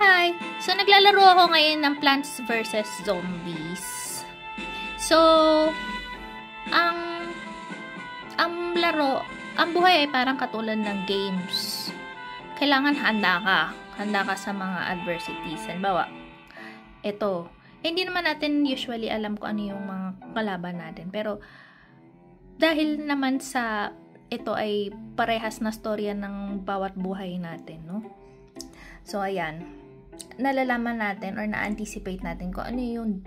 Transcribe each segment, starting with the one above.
Hi! So, naglalaro ako ngayon ng Plants vs. Zombies. So, ang laro, ang buhay ay parang katulad ng games. Kailangan handa ka. Handa ka sa mga adversities. Halimbawa, ito. Hindi naman natin usually alam kung ano yung mga kalaban natin. Pero, dahil naman sa ito ay parehas na storya ng bawat buhay natin, no? So, ayan. Nalalaman natin or na-anticipate natin kung ano yung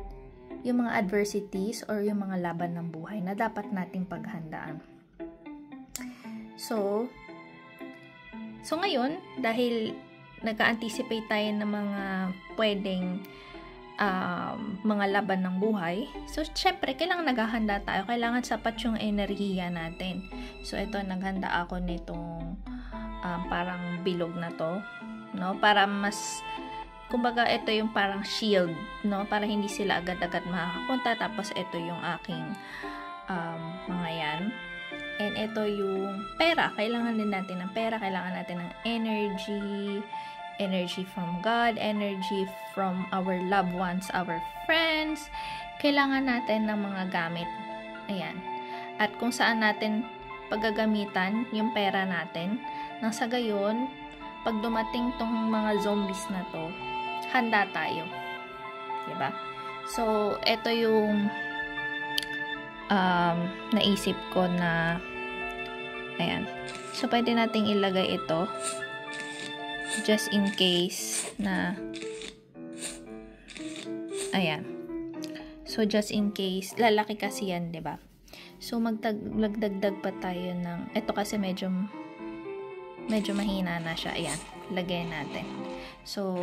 mga adversities or yung mga laban ng buhay na dapat nating paghandaan. So ngayon, dahil nag-anticipate tayo ng mga pwedeng mga laban ng buhay, so syempre, kailangan naghahanda tayo. Kailangan sapat yung enerhiya natin. So, ito, naghanda ako nitong parang bilog na to, no? Para mas, kumbaga, ito yung parang shield, no? Para hindi sila agad-agad makakapunta. Tapos, ito yung aking mga yan. And ito yung pera. Kailangan din natin ng pera. Kailangan natin ng energy. Energy from God. Energy from our loved ones, our friends. Kailangan natin ng mga gamit. Ayan. At kung saan natin paggagamitan yung pera natin. Nang sa gayon, pag dumating tong mga zombies na to, handa tayo. Diba? So, ito yung naisip ko na ayan. So, pwede nating ilagay ito just in case na ayan. So, just in case lalaki kasi yan, diba? So, magdagdag pa tayo ng ito kasi medyo mahina na siya. Ayan. Lagay natin. So,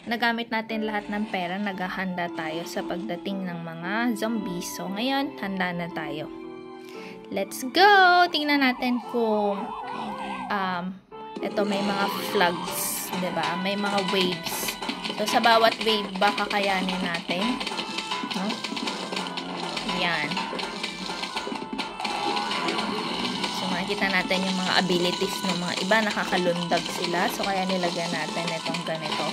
nagamit natin lahat ng pera, naghahanda tayo sa pagdating ng mga zombies. So, ngayon, handa na tayo. Let's go! Tingnan natin kung ito may mga flags, diba? May mga waves. So, sa bawat wave, baka kakayanin natin. No? Yan. Makikita natin yung mga abilities ng mga iba, nakakalundag sila. So, kaya nilagyan natin itong ganito.